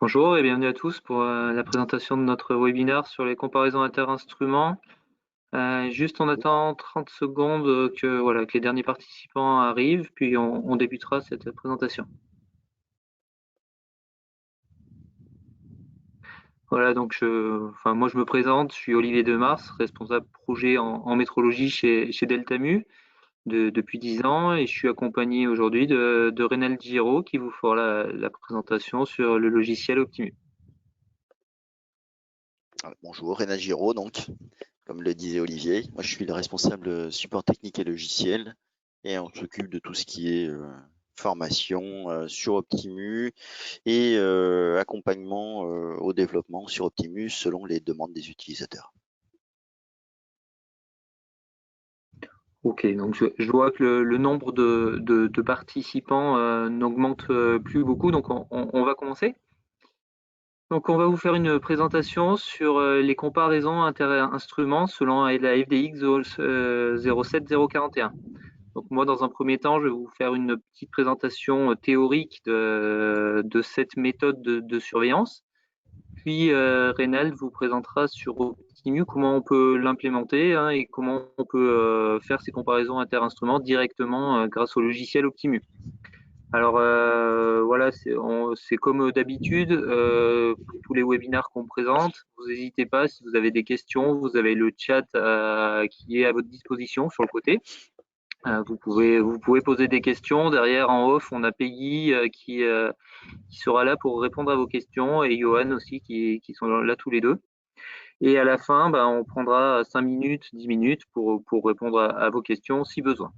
Bonjour et bienvenue à tous pour la présentation de notre webinaire sur les comparaisons inter-instruments. Juste on attend 30 secondes que les derniers participants arrivent, puis on débutera cette présentation. Voilà, donc moi je me présente, je suis Olivier Demars, responsable projet en métrologie chez Deltamu depuis 10 ans, et je suis accompagné aujourd'hui de Rénal Giraud qui vous fera la présentation sur le logiciel Optimus. Bonjour, Rénal Giraud, donc, comme le disait Olivier. Moi, je suis le responsable support technique et logiciel et on s'occupe de tout ce qui est formation sur Optimus et accompagnement au développement sur Optimus selon les demandes des utilisateurs. Ok, donc je vois que le nombre de participants n'augmente plus beaucoup, donc on va commencer. Donc on va vous faire une présentation sur les comparaisons inter-instruments selon la FDX 07041. Donc moi, dans un premier temps, je vais vous faire une petite présentation théorique de cette méthode de surveillance. Puis Reynald vous présentera sur Optimus comment on peut l'implémenter et comment on peut faire ces comparaisons inter-instruments directement grâce au logiciel Optimus. Alors voilà, c'est comme d'habitude, pour tous les webinaires qu'on présente, vous n'hésitez pas, si vous avez des questions, vous avez le chat qui est à votre disposition sur le côté. Vous pouvez poser des questions. Derrière, en off, on a Peggy qui sera là pour répondre à vos questions et Johan aussi qui sont là tous les deux. Et à la fin, on prendra 5 minutes, 10 minutes pour répondre à vos questions si besoin.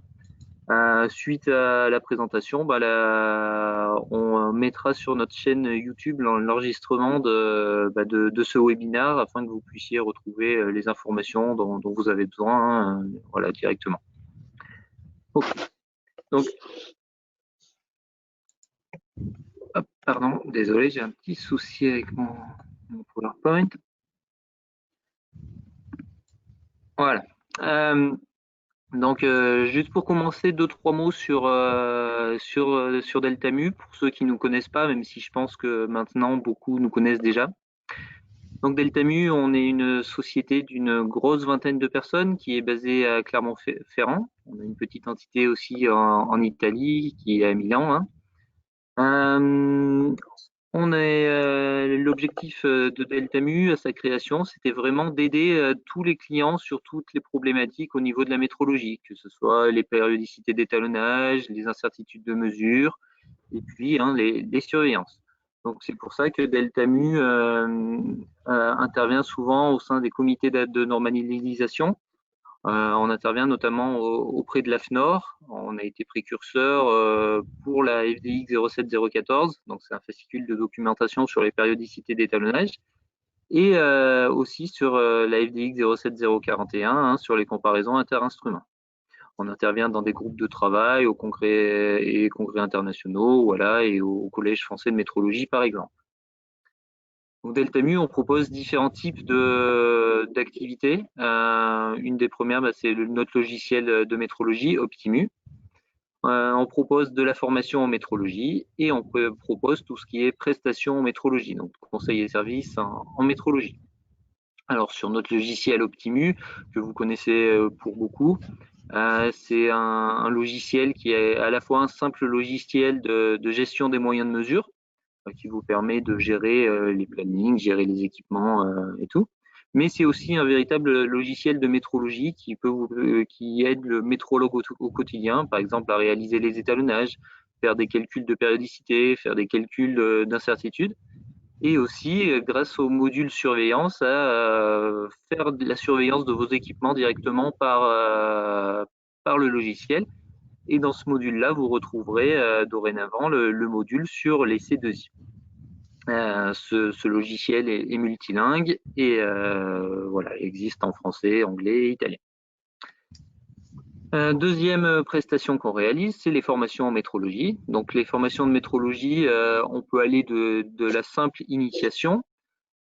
Suite à la présentation, on mettra sur notre chaîne YouTube l'enregistrement de ce webinaire afin que vous puissiez retrouver les informations dont vous avez besoin directement. Okay. Donc, hop, pardon, désolé, j'ai un petit souci avec mon PowerPoint. Voilà. Donc, juste pour commencer, 2-3 mots sur Deltamu, pour ceux qui ne nous connaissent pas, même si je pense que maintenant beaucoup nous connaissent déjà. Donc Deltamu, on est une société d'une grosse vingtaine de personnes qui est basée à Clermont-Ferrand. On a une petite entité aussi en Italie qui est à Milan. L'objectif de Deltamu à sa création, c'était vraiment d'aider tous les clients sur toutes les problématiques au niveau de la métrologie, que ce soit les périodicités d'étalonnage, les incertitudes de mesure, et puis les surveillances. Donc c'est pour ça que Deltamu intervient souvent au sein des comités de normalisation. On intervient notamment auprès de l'AFNOR. On a été précurseur pour la FDX 07014, donc c'est un fascicule de documentation sur les périodicités d'étalonnage, et aussi sur la FDX 07041 sur les comparaisons inter-instruments. On intervient dans des groupes de travail, au congrès et congrès internationaux, et au Collège français de métrologie par exemple. Donc Deltamu, on propose différents types d'activités. Une des premières, c'est notre logiciel de métrologie, Optimus. On propose de la formation en métrologie et on propose tout ce qui est prestations en métrologie, donc conseil et services en métrologie. Alors sur notre logiciel Optimus, que vous connaissez pour beaucoup, c'est un logiciel qui est à la fois un simple logiciel de gestion des moyens de mesure, qui vous permet de gérer les plannings, gérer les équipements et tout. Mais c'est aussi un véritable logiciel de métrologie qui aide le métrologue au quotidien, par exemple à réaliser les étalonnages, faire des calculs de périodicité, faire des calculs d'incertitude, et aussi grâce au module surveillance à faire de la surveillance de vos équipements directement par le logiciel. Et dans ce module-là, vous retrouverez dorénavant le module sur les C2I. Ce logiciel est multilingue et existe en français, anglais et italien. Deuxième prestation qu'on réalise, c'est les formations en métrologie. Donc les formations de métrologie, on peut aller de la simple initiation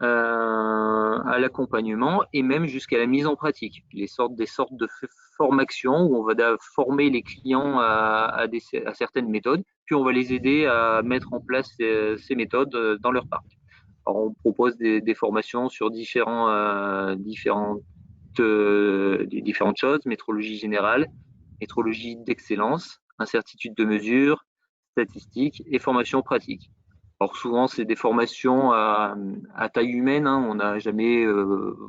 à l'accompagnement et même jusqu'à la mise en pratique. Des sortes de formations où on va former les clients à certaines méthodes, puis on va les aider à mettre en place ces méthodes dans leur parc. Alors, on propose des formations sur différentes choses, métrologie générale, métrologie d'excellence, incertitude de mesure, statistiques et formation pratique. Alors souvent, c'est des formations à taille humaine, hein. On n'a jamais,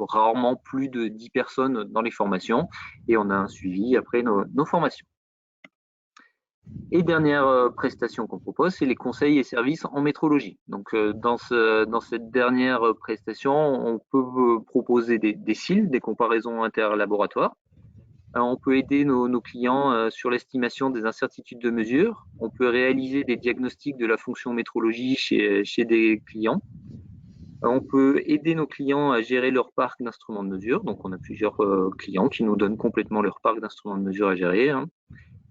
rarement plus de 10 personnes dans les formations et on a un suivi après nos formations. Et dernière prestation qu'on propose, c'est les conseils et services en métrologie. Donc dans cette dernière prestation, on peut proposer des SIL, des comparaisons interlaboratoires. On peut aider nos clients sur l'estimation des incertitudes de mesure. On peut réaliser des diagnostics de la fonction métrologie chez des clients. On peut aider nos clients à gérer leur parc d'instruments de mesure. Donc, on a plusieurs clients qui nous donnent complètement leur parc d'instruments de mesure à gérer, hein.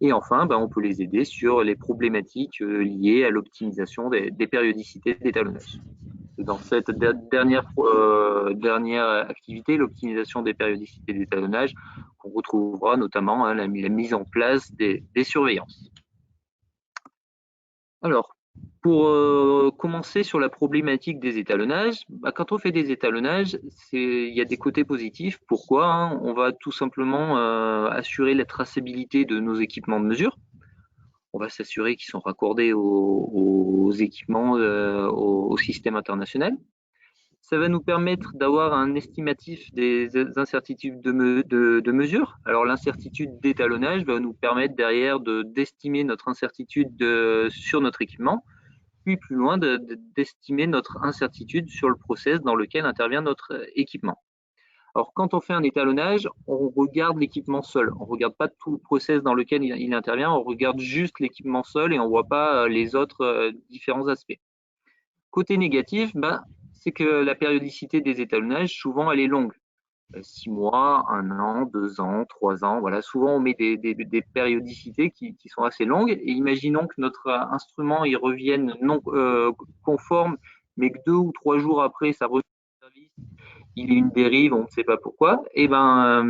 Et enfin, on peut les aider sur les problématiques liées à l'optimisation des périodicités d'étalonnage. Dans cette dernière activité, l'optimisation des périodicités d'étalonnage, qu'on retrouvera notamment la mise en place des surveillances. Alors, pour commencer sur la problématique des étalonnages, quand on fait des étalonnages, il y a des côtés positifs. Pourquoi? On va tout simplement assurer la traçabilité de nos équipements de mesure. On va s'assurer qu'ils sont raccordés aux équipements, au système international. Ça va nous permettre d'avoir un estimatif des incertitudes de mesure. Alors l'incertitude d'étalonnage va nous permettre derrière d'estimer notre incertitude sur notre équipement, puis plus loin d'estimer notre incertitude sur le process dans lequel intervient notre équipement. Alors quand on fait un étalonnage, on regarde l'équipement seul. On ne regarde pas tout le process dans lequel il intervient, on regarde juste l'équipement seul et on ne voit pas les autres différents aspects. Côté négatif, c'est que la périodicité des étalonnages, souvent, elle est longue. 6 mois, 1 an, 2 ans, 3 ans. Voilà, souvent, on met des périodicités qui sont assez longues. Et imaginons que notre instrument il revienne non conforme, mais que 2 ou 3 jours après, ça revient au service, il y a une dérive, on ne sait pas pourquoi. Et voilà,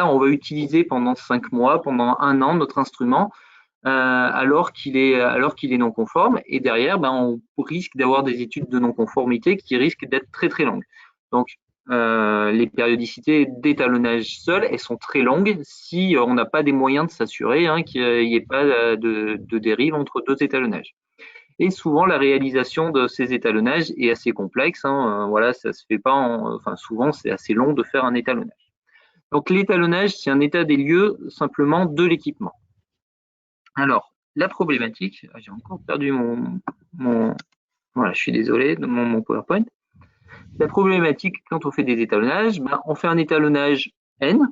on va utiliser pendant 5 mois, pendant 1 an, notre instrument. Alors qu'il est non conforme, et derrière, on risque d'avoir des études de non-conformité qui risquent d'être très très longues. Donc, les périodicités d'étalonnage seules, elles sont très longues si on n'a pas des moyens de s'assurer qu'il n'y ait pas de dérive entre deux étalonnages. Et souvent, la réalisation de ces étalonnages est assez complexe. Voilà, ça se fait pas. Souvent, c'est assez long de faire un étalonnage. Donc, l'étalonnage, c'est un état des lieux simplement de l'équipement. Alors, la problématique, j'ai encore perdu voilà, je suis désolé, de mon PowerPoint. La problématique, quand on fait des étalonnages, on fait un étalonnage N,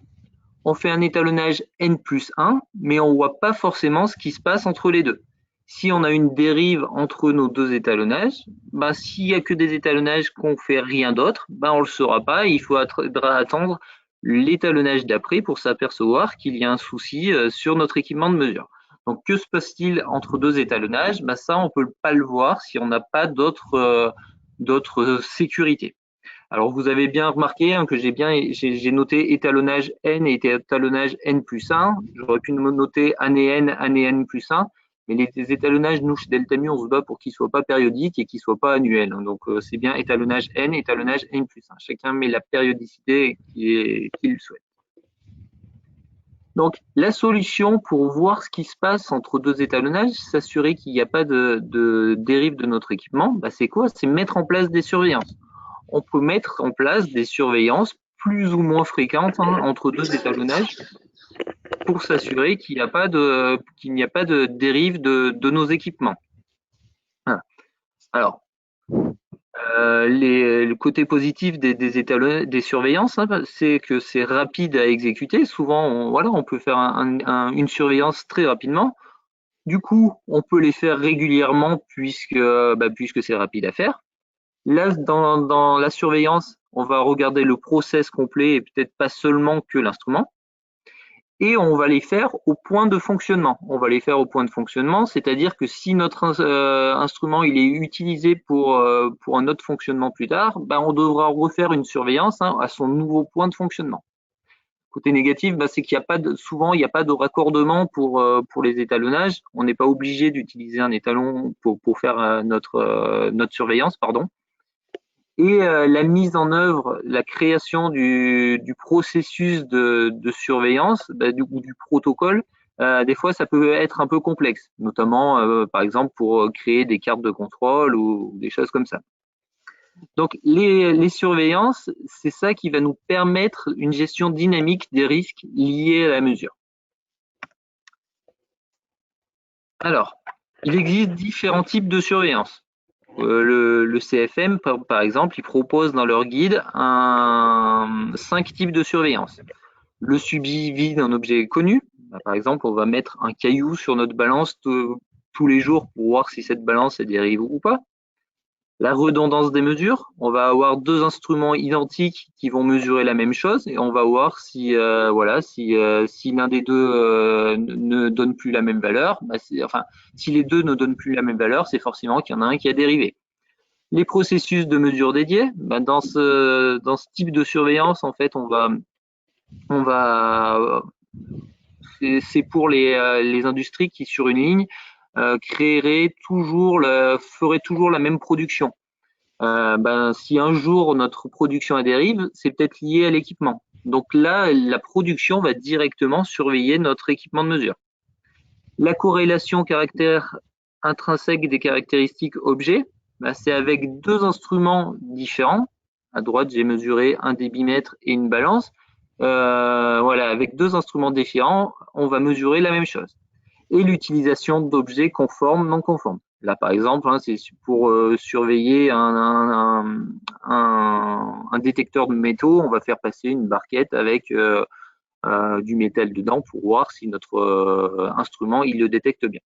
on fait un étalonnage N plus 1, mais on ne voit pas forcément ce qui se passe entre les deux. Si on a une dérive entre nos deux étalonnages, s'il n'y a que des étalonnages qu'on fait rien d'autre, on ne le saura pas, et il faudra attendre l'étalonnage d'après pour s'apercevoir qu'il y a un souci sur notre équipement de mesure. Donc, que se passe-t-il entre deux étalonnages? Ça, on ne peut pas le voir si on n'a pas d'autres sécurités. Alors, vous avez bien remarqué que j'ai noté étalonnage N et étalonnage N plus 1. J'aurais pu noter année N plus 1. Mais les étalonnages, nous, chez Delta Mu, on se bat pour qu'ils ne soient pas périodiques et qu'ils ne soient pas annuels. Donc, c'est bien étalonnage N, étalonnage N plus 1. Chacun met la périodicité qu'il souhaite. Donc, la solution pour voir ce qui se passe entre deux étalonnages, s'assurer qu'il n'y a pas de dérive de notre équipement, c'est quoi? C'est mettre en place des surveillances. On peut mettre en place des surveillances plus ou moins fréquentes entre deux étalonnages pour s'assurer qu'il n'y a pas de dérive de nos équipements. Voilà. Alors, le côté positif des surveillances, c'est que c'est rapide à exécuter. Souvent, on peut faire une surveillance très rapidement. Du coup, on peut les faire régulièrement puisque c'est rapide à faire. Là, dans la surveillance, on va regarder le process complet et peut-être pas seulement que l'instrument. Et on va les faire au point de fonctionnement. On va les faire au point de fonctionnement, c'est-à-dire que si notre instrument il est utilisé pour un autre fonctionnement plus tard, on devra refaire une surveillance à son nouveau point de fonctionnement. Côté négatif, c'est qu'il n'y a pas souvent il n'y a pas de raccordement pour les étalonnages. On n'est pas obligé d'utiliser un étalon pour faire notre surveillance, pardon. et la mise en œuvre, la création du processus de surveillance ou du protocole, des fois ça peut être un peu complexe, notamment par exemple pour créer des cartes de contrôle ou des choses comme ça. Donc les surveillances, c'est ça qui va nous permettre une gestion dynamique des risques liés à la mesure. Alors, il existe différents types de surveillance. Le CFM, par exemple, il propose dans leur guide 5 types de surveillance. Le suivi d'un objet connu, par exemple, on va mettre un caillou sur notre balance tous les jours pour voir si cette balance est dérive ou pas. La redondance des mesures, on va avoir deux instruments identiques qui vont mesurer la même chose et on va voir si si l'un des deux ne donne plus la même valeur, enfin si les deux ne donnent plus la même valeur, c'est forcément qu'il y en a un qui a dérivé. Les processus de mesure dédiés, dans ce type de surveillance, en fait, on va c'est pour les industries qui sur une ligne feraient toujours la même production. Si un jour notre production a dérive, c'est peut-être lié à l'équipement. Donc là, la production va directement surveiller notre équipement de mesure. La corrélation caractère intrinsèque des caractéristiques objets, c'est avec deux instruments différents. À droite, j'ai mesuré un débitmètre et une balance. Voilà, avec deux instruments différents, on va mesurer la même chose. Et l'utilisation d'objets conformes, non conformes. Là, par exemple, c'est pour surveiller un détecteur de métaux, on va faire passer une barquette avec du métal dedans pour voir si notre instrument il le détecte bien.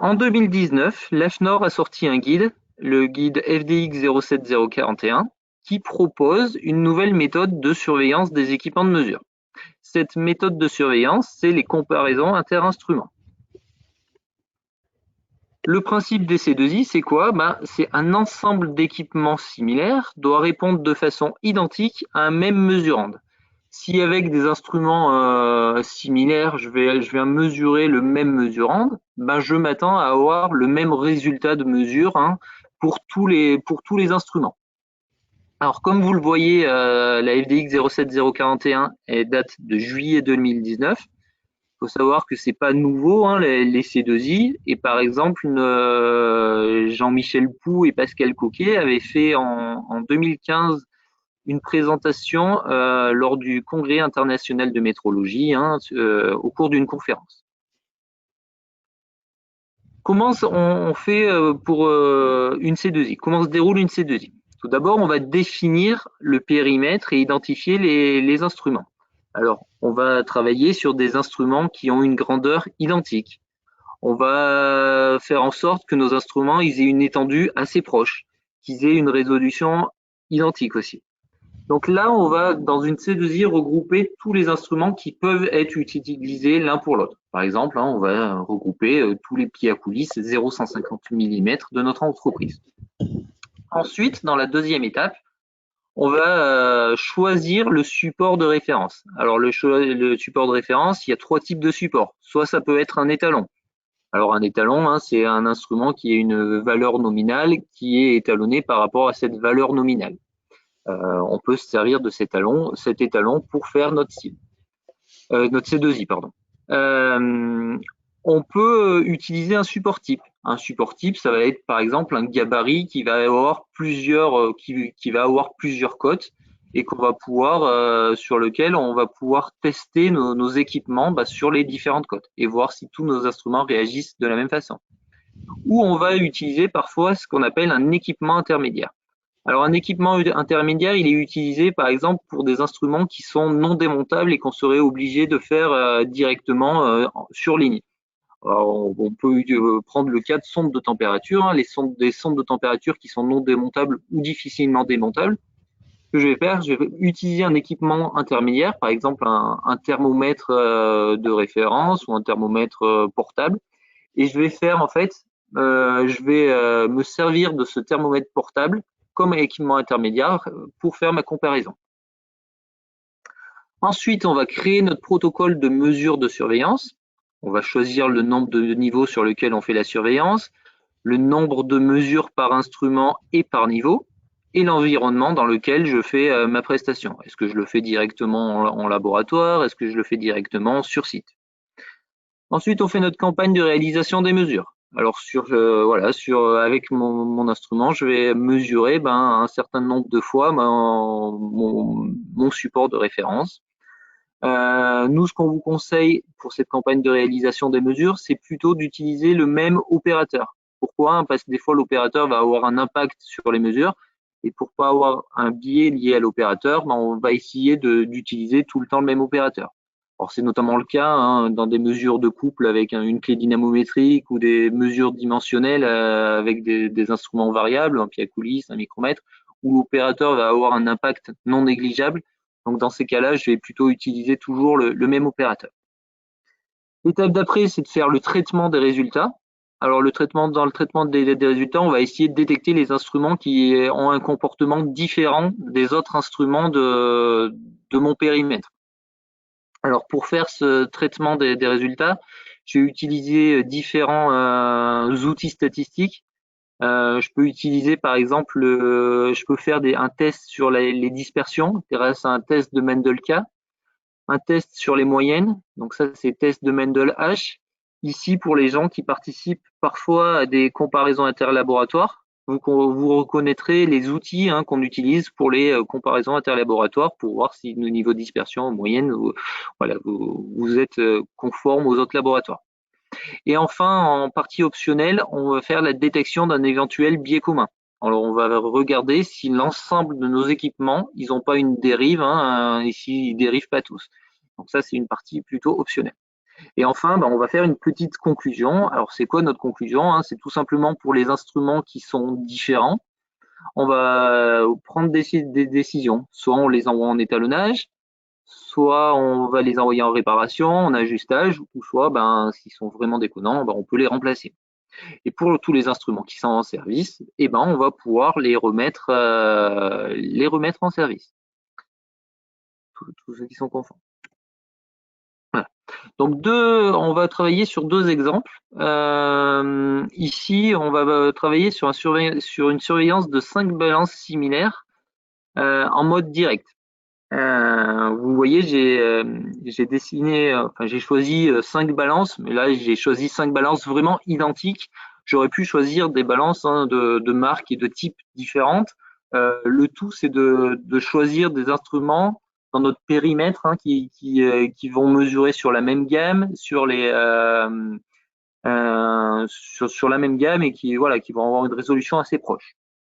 En 2019, l'AFNOR a sorti un guide, le guide FDX 07041, qui propose une nouvelle méthode de surveillance des équipements de mesure. Cette méthode de surveillance, c'est les comparaisons inter-instruments. Le principe des C2I, c'est quoi? C'est un ensemble d'équipements similaires doit répondre de façon identique à un même mesurand. Si avec des instruments similaires, je vais mesurer le même mesurand, je m'attends à avoir le même résultat de mesure pour tous les instruments. Alors comme vous le voyez, la FDX 07041 date de juillet 2019. Il faut savoir que c'est pas nouveau les C2I, et par exemple Jean-Michel Pou et Pascal Coquet avaient fait en 2015 une présentation lors du Congrès international de métrologie au cours d'une conférence. Comment on fait pour une C2I? Comment se déroule une C2I? Tout d'abord, on va définir le périmètre et identifier les instruments. Alors, on va travailler sur des instruments qui ont une grandeur identique. On va faire en sorte que nos instruments aient une étendue assez proche, qu'ils aient une résolution identique aussi. Donc là, on va, dans une C2I, regrouper tous les instruments qui peuvent être utilisés l'un pour l'autre. Par exemple, on va regrouper tous les pieds à coulisses 0,150 mm de notre entreprise. Ensuite, dans la deuxième étape, on va choisir le support de référence. Alors, le support de référence, il y a trois types de supports. Soit ça peut être un étalon. Alors, un étalon, c'est un instrument qui a une valeur nominale qui est étalonné par rapport à cette valeur nominale. On peut se servir de cet étalon pour faire notre cible, notre C2I, pardon. On peut utiliser un support type. Un support type, ça va être par exemple un gabarit qui va avoir plusieurs, qui va avoir plusieurs cotes et qu'on va pouvoir, sur lequel on va pouvoir tester nos équipements sur les différentes cotes et voir si tous nos instruments réagissent de la même façon. Ou on va utiliser parfois ce qu'on appelle un équipement intermédiaire. Alors un équipement intermédiaire, il est utilisé par exemple pour des instruments qui sont non démontables et qu'on serait obligé de faire directement sur ligne. Alors, on peut prendre le cas de sondes de température, des sondes de température qui sont non démontables ou difficilement démontables. Ce que je vais faire, je vais utiliser un équipement intermédiaire, par exemple un thermomètre de référence ou un thermomètre portable, et je vais faire en fait, je vais me servir de ce thermomètre portable comme équipement intermédiaire pour faire ma comparaison. Ensuite, on va créer notre protocole de mesure de surveillance. On va choisir le nombre de niveaux sur lequel on fait la surveillance, le nombre de mesures par instrument et par niveau, et l'environnement dans lequel je fais ma prestation. Est-ce que je le fais directement en laboratoire? Est-ce que je le fais directement sur site? Ensuite, on fait notre campagne de réalisation des mesures. Alors voilà, avec mon instrument, je vais mesurer un certain nombre de fois mon support de référence. Nous, ce qu'on vous conseille pour cette campagne de réalisation des mesures, c'est plutôt d'utiliser le même opérateur. Pourquoi? Parce que des fois, l'opérateur va avoir un impact sur les mesures. Et pour pas avoir un biais lié à l'opérateur, on va essayer d'utiliser tout le temps le même opérateur. Alors, c'est notamment le cas dans des mesures de couple avec une clé dynamométrique ou des mesures dimensionnelles avec des instruments variables, un pied à coulisse, un micromètre, où l'opérateur va avoir un impact non négligeable. Donc dans ces cas-là, je vais plutôt utiliser toujours le même opérateur. L'étape d'après, c'est de faire le traitement des résultats. Alors dans le traitement des résultats, on va essayer de détecter les instruments qui ont un comportement différent des autres instruments de mon périmètre. Alors pour faire ce traitement des résultats, je vais utiliser différents outils statistiques. Je peux utiliser par exemple, je peux faire un test sur les dispersions grâce à un test de Mendelk, un test sur les moyennes, donc ça c'est test de Mendel-H. Ici, pour les gens qui participent parfois à des comparaisons interlaboratoires, vous reconnaîtrez les outils qu'on utilise pour les comparaisons interlaboratoires pour voir si nos niveaux de dispersion en moyenne, voilà, vous êtes conforme aux autres laboratoires. Et enfin, en partie optionnelle, on va faire la détection d'un éventuel biais commun. Alors, on va regarder si l'ensemble de nos équipements, ils n'ont pas une dérive, et s'ils ne dérivent pas tous. Donc ça, c'est une partie plutôt optionnelle. Et enfin, on va faire une petite conclusion. Alors, c'est quoi notre conclusion? C'est tout simplement pour les instruments qui sont différents, on va prendre des décisions. Soit on les envoie en étalonnage, soit on va les envoyer en réparation, en ajustage, ou soit, s'ils sont vraiment déconnants, on peut les remplacer. Et pour tous les instruments qui sont en service, on va pouvoir les remettre en service. Tous ceux qui sont conformes. Voilà. Donc on va travailler sur deux exemples. Ici, on va travailler sur une surveillance de 5 balances similaires en mode direct. Vous voyez, j'ai dessiné, enfin j'ai choisi 5 balances, mais là j'ai choisi 5 balances vraiment identiques. J'aurais pu choisir des balances de marques et de types différentes. Le tout, c'est de choisir des instruments dans notre périmètre qui vont mesurer sur la même gamme, sur la même gamme et qui vont avoir une résolution assez proche.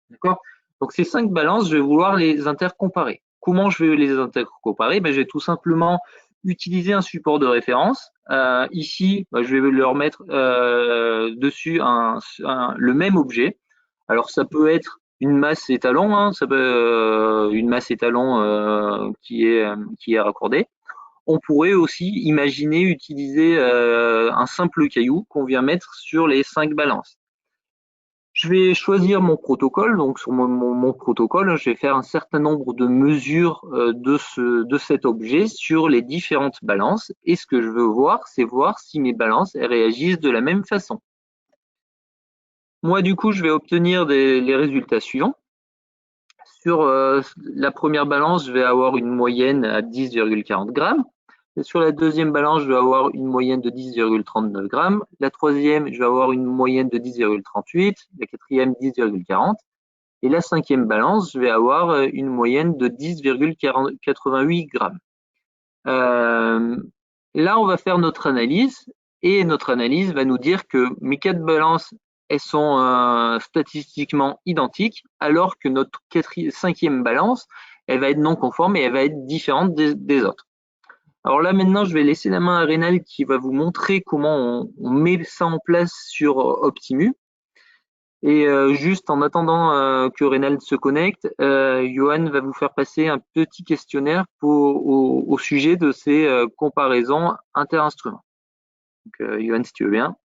D'accord? Donc ces 5 balances, je vais vouloir les intercomparer. Comment je vais les intercomparer? Je vais tout simplement utiliser un support de référence. Ici, je vais leur mettre dessus le même objet. Alors ça peut être une masse étalon, ça peut une masse étalon qui est raccordée. On pourrait aussi imaginer utiliser un simple caillou qu'on vient mettre sur les 5 balances. Je vais choisir mon protocole. Donc sur mon protocole, je vais faire un certain nombre de mesures de cet objet sur les différentes balances. Et ce que je veux voir, c'est voir si mes balances réagissent de la même façon. Moi, du coup, je vais obtenir les résultats suivants. Sur la première balance, je vais avoir une moyenne à 10,40 grammes. Et sur la deuxième balance, je vais avoir une moyenne de 10,39 grammes. La troisième, je vais avoir une moyenne de 10,38. La quatrième, 10,40. Et la cinquième balance, je vais avoir une moyenne de 10,88 grammes. Là, on va faire notre analyse et notre analyse va nous dire que mes 4 balances, elles sont statistiquement identiques, alors que notre cinquième balance, elle va être non conforme et elle va être différente des autres. Alors là, maintenant, je vais laisser la main à Rénal qui va vous montrer comment on met ça en place sur Optimu. Et juste en attendant que Reynald se connecte, Johan va vous faire passer un petit questionnaire au sujet de ces comparaisons inter-instruments. Donc, Johan, si tu veux bien.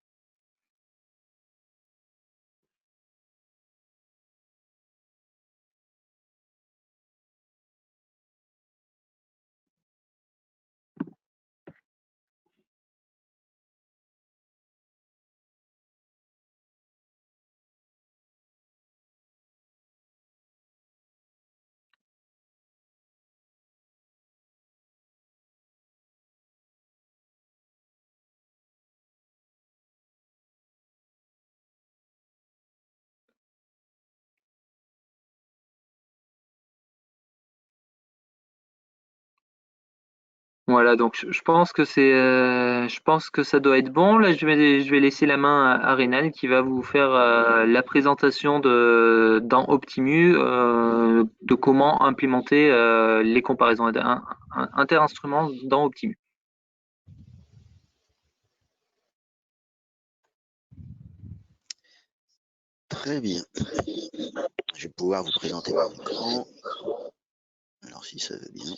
Voilà, donc je pense que ça doit être bon. Là, je vais laisser la main à Renan qui va vous faire la présentation dans Optimu de comment implémenter les comparaisons inter-instruments dans Optimu. Très bien. Je vais pouvoir vous présenter mon écran. Alors, si ça veut bien.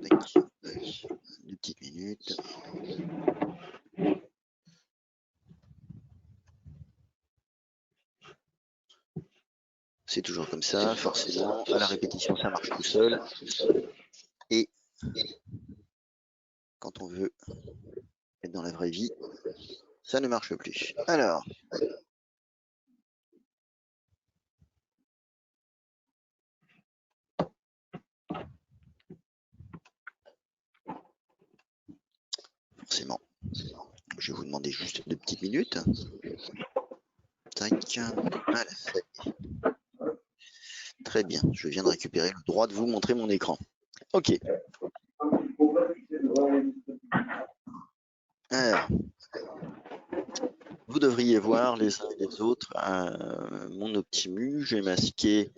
Tac. 2 petites minutes. C'est toujours comme ça, forcément, à la répétition, ça marche tout seul. Et quand on veut être dans la vraie vie, ça ne marche plus. Alors, forcément, je vais vous demander juste 2 petites minutes. Tac, voilà, c'est très bien. Je viens de récupérer le droit de vous montrer mon écran. Ok. Alors, vous devriez voir les uns et les autres mon Optimu. J'ai masqué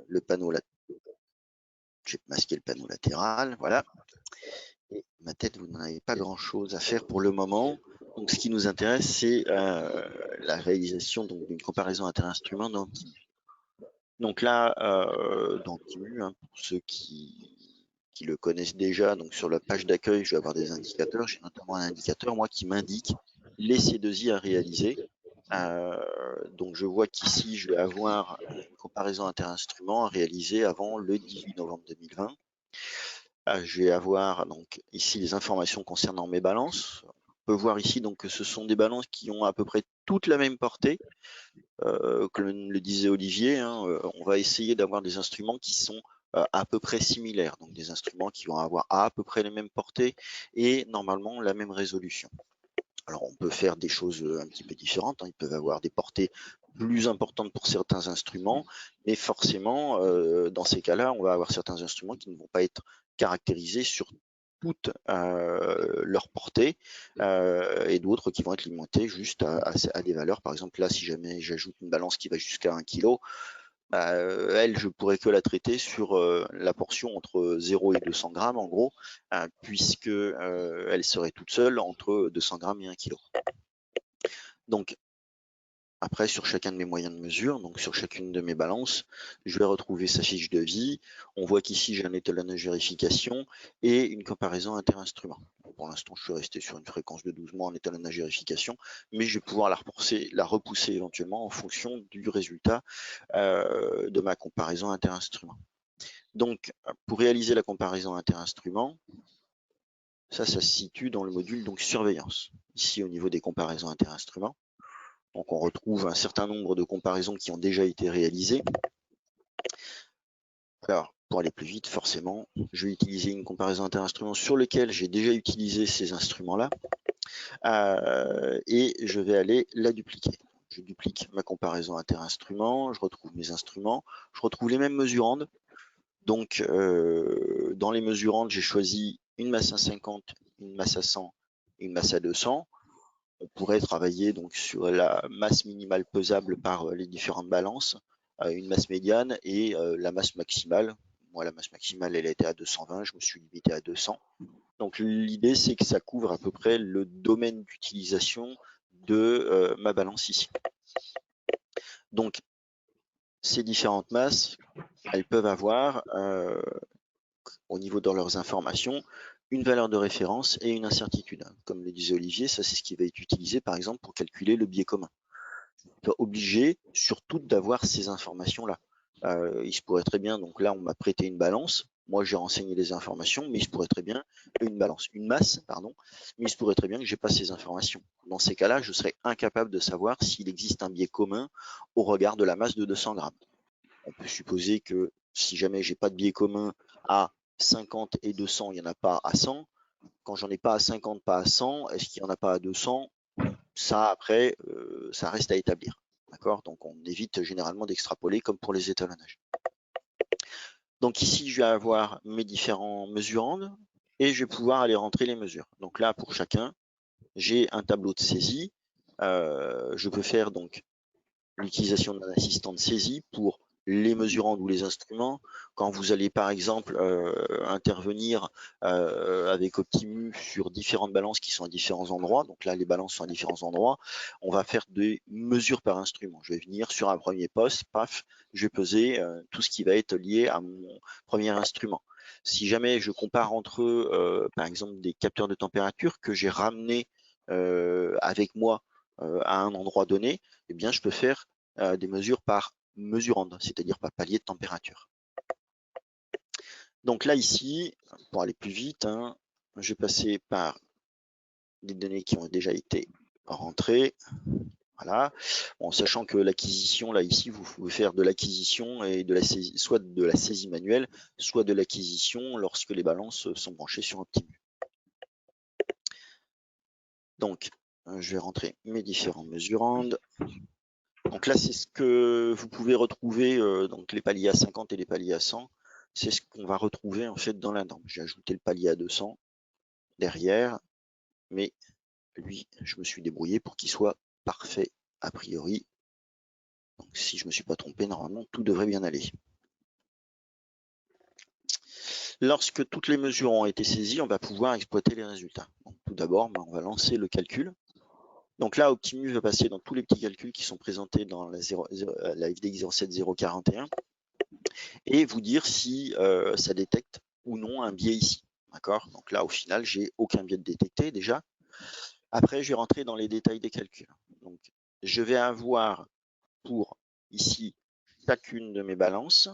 le panneau latéral. J'ai masqué le panneau latéral, voilà. Et ma tête, vous n'en avez pas grand-chose à faire pour le moment. Donc, ce qui nous intéresse, c'est la réalisation d'une comparaison inter-instruments dans Optimu. Donc là, dans Optimu, hein, pour ceux qui le connaissent déjà, donc sur la page d'accueil, je vais avoir des indicateurs. J'ai notamment un indicateur, moi, qui m'indique les C2I à réaliser. Donc je vois qu'ici, je vais avoir une comparaison inter-instruments à réaliser avant le 18 novembre 2020. Je vais avoir donc ici les informations concernant mes balances. On peut voir ici donc que ce sont des balances qui ont à peu près toute la même portée. Comme le disait Olivier, hein, on va essayer d'avoir des instruments qui sont à peu près similaires, donc des instruments qui vont avoir à peu près les mêmes portées et normalement la même résolution. Alors on peut faire des choses un petit peu différentes, hein. Ils peuvent avoir des portées plus importantes pour certains instruments, mais forcément dans ces cas-là, on va avoir certains instruments qui ne vont pas être caractérisés sur toute leur portée et d'autres qui vont être limités juste à des valeurs. Par exemple, là, si jamais j'ajoute une balance qui va jusqu'à 1 kg, elle, je pourrais que la traiter sur la portion entre 0 et 200 grammes, en gros, puisque elle serait toute seule entre 200 grammes et 1 kg. Donc, après, sur chacun de mes moyens de mesure, donc sur chacune de mes balances, je vais retrouver sa fiche de vie. On voit qu'ici, j'ai un étalonnage vérification et une comparaison inter-instruments. Pour l'instant, je suis resté sur une fréquence de 12 mois en étalonnage vérification, mais je vais pouvoir la repousser éventuellement en fonction du résultat de ma comparaison inter-instruments. Donc, pour réaliser la comparaison inter-instruments, ça se situe dans le module donc surveillance. Ici, au niveau des comparaisons inter-instruments, donc on retrouve un certain nombre de comparaisons qui ont déjà été réalisées. Alors, pour aller plus vite, forcément, je vais utiliser une comparaison inter-instruments sur lequel j'ai déjà utilisé ces instruments-là et je vais aller la dupliquer. Je duplique ma comparaison inter-instruments, je retrouve mes instruments, je retrouve les mêmes mesurandes. Donc, dans les mesurandes, j'ai choisi une masse à 50, une masse à 100, une masse à 200. On pourrait travailler donc sur la masse minimale pesable par les différentes balances, une masse médiane et la masse maximale. Moi, la masse maximale, elle était à 220, je me suis limité à 200. Donc, l'idée, c'est que ça couvre à peu près le domaine d'utilisation de ma balance ici. Donc, ces différentes masses, elles peuvent avoir, au niveau de leurs informations, une valeur de référence et une incertitude. Comme le disait Olivier, ça c'est ce qui va être utilisé par exemple pour calculer le biais commun. On est obligé surtout d'avoir ces informations-là. Il se pourrait très bien, donc là on m'a prêté une balance, moi j'ai renseigné les informations, mais il se pourrait très bien, une masse, pardon, mais il se pourrait très bien que j'ai pas ces informations. Dans ces cas-là, je serais incapable de savoir s'il existe un biais commun au regard de la masse de 200 grammes. On peut supposer que si jamais j'ai pas de biais commun à 50 et 200, il n'y en a pas à 100. Quand j'en ai pas à 50, pas à 100, est-ce qu'il n'y en a pas à 200? Ça, après, ça reste à établir. D'accord? Donc on évite généralement d'extrapoler comme pour les étalonnages. Donc ici, je vais avoir mes différents mesurandes et je vais pouvoir aller rentrer les mesures. Donc là, pour chacun, j'ai un tableau de saisie. Je peux faire donc l'utilisation d'un assistant de saisie pour les mesurandes ou les instruments. Quand vous allez par exemple intervenir avec Optimu sur différentes balances qui sont à différents endroits, donc là les balances sont à différents endroits, on va faire des mesures par instrument. Je vais venir sur un premier poste, paf, je vais peser tout ce qui va être lié à mon premier instrument. Si jamais je compare entre eux, par exemple des capteurs de température que j'ai ramenés avec moi à un endroit donné, eh bien je peux faire des mesures par mesurande, c'est-à-dire par palier de température. Donc là ici, pour aller plus vite, hein, je vais passer par les données qui ont déjà été rentrées. Voilà, en sachant que l'acquisition, là ici, vous pouvez faire de l'acquisition et de la saisie, soit de la saisie manuelle, soit de l'acquisition lorsque les balances sont branchées sur Optimu. Donc, je vais rentrer mes différents mesurandes. Donc là, c'est ce que vous pouvez retrouver, donc les paliers à 50 et les paliers à 100. C'est ce qu'on va retrouver en fait dans la norme. J'ai ajouté le palier à 200 derrière, mais lui, je me suis débrouillé pour qu'il soit parfait a priori. Donc si je ne me suis pas trompé, normalement, tout devrait bien aller. Lorsque toutes les mesures ont été saisies, on va pouvoir exploiter les résultats. Donc, tout d'abord, on va lancer le calcul. Donc là, Optimu va passer dans tous les petits calculs qui sont présentés dans la FDX 07041 et vous dire si ça détecte ou non un biais ici. D'accord? Donc là, au final, j'ai aucun biais de détecté déjà. Après, je vais rentrer dans les détails des calculs. Donc, je vais avoir pour ici chacune de mes balances,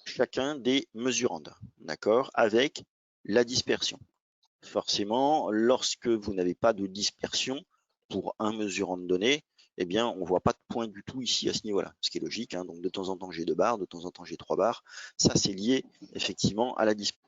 chacun des mesurandes, d'accord, avec la dispersion. Forcément, lorsque vous n'avez pas de dispersion pour un mesurant de données, eh bien, on ne voit pas de point du tout ici à ce niveau-là, ce qui est logique. Hein. Donc, de temps en temps, j'ai 2 barres, de temps en temps, j'ai 3 barres. Ça, c'est lié effectivement à la dispersion.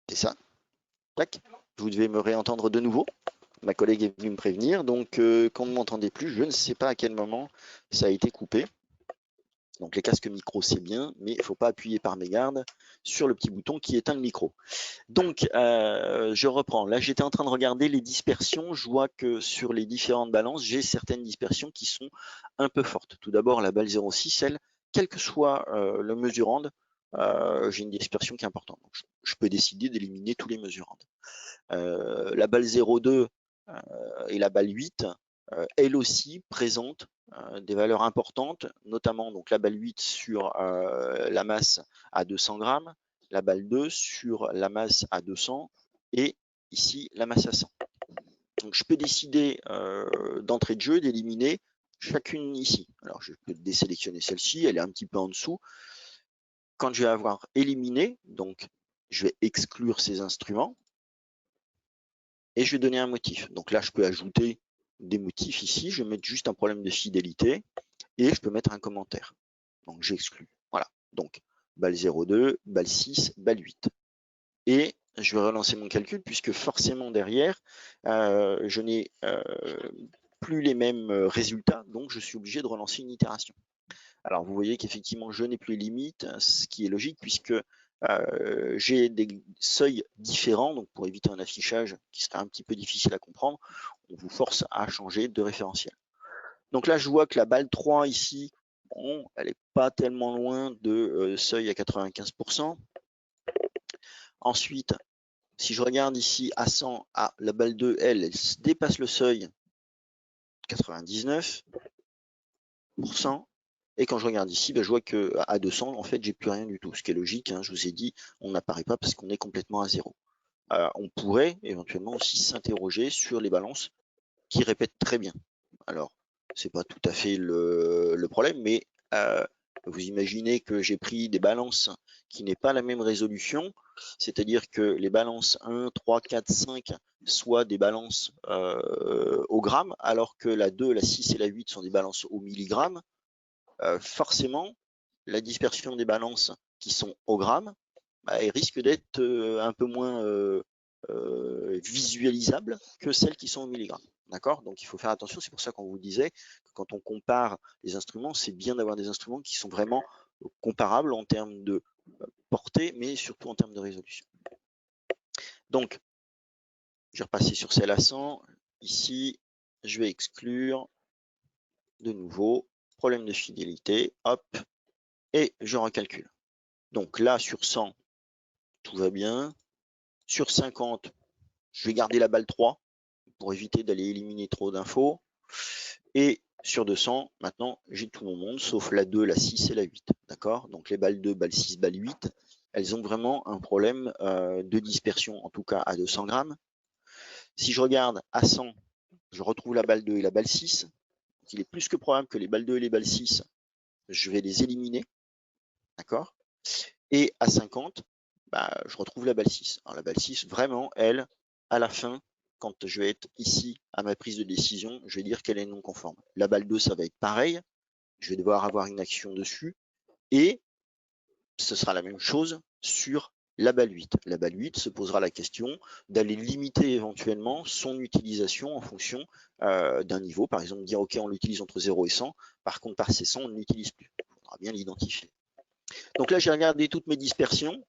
C'est ça. Tac. Vous devez me réentendre de nouveau. Ma collègue est venue me prévenir. Donc, quand on ne m'entendait plus, je ne sais pas à quel moment ça a été coupé. Donc les casques micro, c'est bien, mais il ne faut pas appuyer par mégarde sur le petit bouton qui éteint le micro. Donc, je reprends. Là, j'étais en train de regarder les dispersions. Je vois que sur les différentes balances, j'ai certaines dispersions qui sont un peu fortes. Tout d'abord, la balle 0,6, elle, quel que soit le mesurande, j'ai une dispersion qui est importante. Donc, je peux décider d'éliminer tous les mesurandes. La balle 0,2 et la balle 8, elle aussi présente des valeurs importantes, notamment donc la balle 8 sur la masse à 200 grammes, la balle 2 sur la masse à 200 et ici la masse à 100. Donc je peux décider d'entrée de jeu d'éliminer chacune ici. Alors je peux désélectionner celle-ci, elle est un petit peu en dessous. Quand je vais avoir éliminé, donc je vais exclure ces instruments et je vais donner un motif. Donc là je peux ajouter des motifs ici, je vais mettre juste un problème de fidélité et je peux mettre un commentaire. Donc j'exclus. Voilà. Donc balle 0,2, balle 6, balle 8. Et je vais relancer mon calcul puisque forcément derrière, je n'ai plus les mêmes résultats, donc je suis obligé de relancer une itération. Alors vous voyez qu'effectivement je n'ai plus les limites, ce qui est logique puisque j'ai des seuils différents, donc pour éviter un affichage qui serait un petit peu difficile à comprendre, on vous force à changer de référentiel. Donc là je vois que la balle 3 ici, bon, elle n'est pas tellement loin de seuil à 95%. Ensuite, si je regarde ici à 100, la balle 2, elle dépasse le seuil 99%. Et quand je regarde ici, je vois que à 200, en fait, j'ai plus rien du tout. Ce qui est logique, hein, je vous ai dit, on n'apparaît pas parce qu'on est complètement à zéro. On pourrait éventuellement aussi s'interroger sur les balances qui répètent très bien. Alors, c'est pas tout à fait le problème, mais vous imaginez que j'ai pris des balances qui n'est pas la même résolution, c'est-à-dire que les balances 1, 3, 4, 5 soient des balances au gramme, alors que la 2, la 6 et la 8 sont des balances au milligramme. Forcément, la dispersion des balances qui sont au gramme, elle risque d'être un peu moins visualisable que celles qui sont au milligramme. D'accord? Donc il faut faire attention, c'est pour ça qu'on vous disait que quand on compare les instruments, c'est bien d'avoir des instruments qui sont vraiment comparables en termes de portée, mais surtout en termes de résolution. Donc, je vais repasser sur celle à 100. Ici, je vais exclure de nouveau, problème de fidélité, hop, et je recalcule. Donc là, sur 100, tout va bien. Sur 50, je vais garder la balle 3 pour éviter d'aller éliminer trop d'infos. Et sur 200, maintenant, j'ai tout mon monde, sauf la 2, la 6 et la 8. D'accord? Donc les balles 2, balles 6, balles 8, elles ont vraiment un problème de dispersion, en tout cas à 200 grammes. Si je regarde à 100, je retrouve la balle 2 et la balle 6. Donc il est plus que probable que les balles 2 et les balles 6, je vais les éliminer. D'accord? Et à 50, je retrouve la balle 6. Alors la balle 6, vraiment, elle, à la fin, quand je vais être ici à ma prise de décision, je vais dire qu'elle est non conforme. La balle 2, ça va être pareil. Je vais devoir avoir une action dessus. Et ce sera la même chose sur la balle 8. La balle 8 se posera la question d'aller limiter éventuellement son utilisation en fonction d'un niveau. Par exemple, dire OK, on l'utilise entre 0 et 100. Par contre, par ces 100, on ne l'utilise plus. Il faudra bien l'identifier. Donc là, j'ai regardé toutes mes dispersions.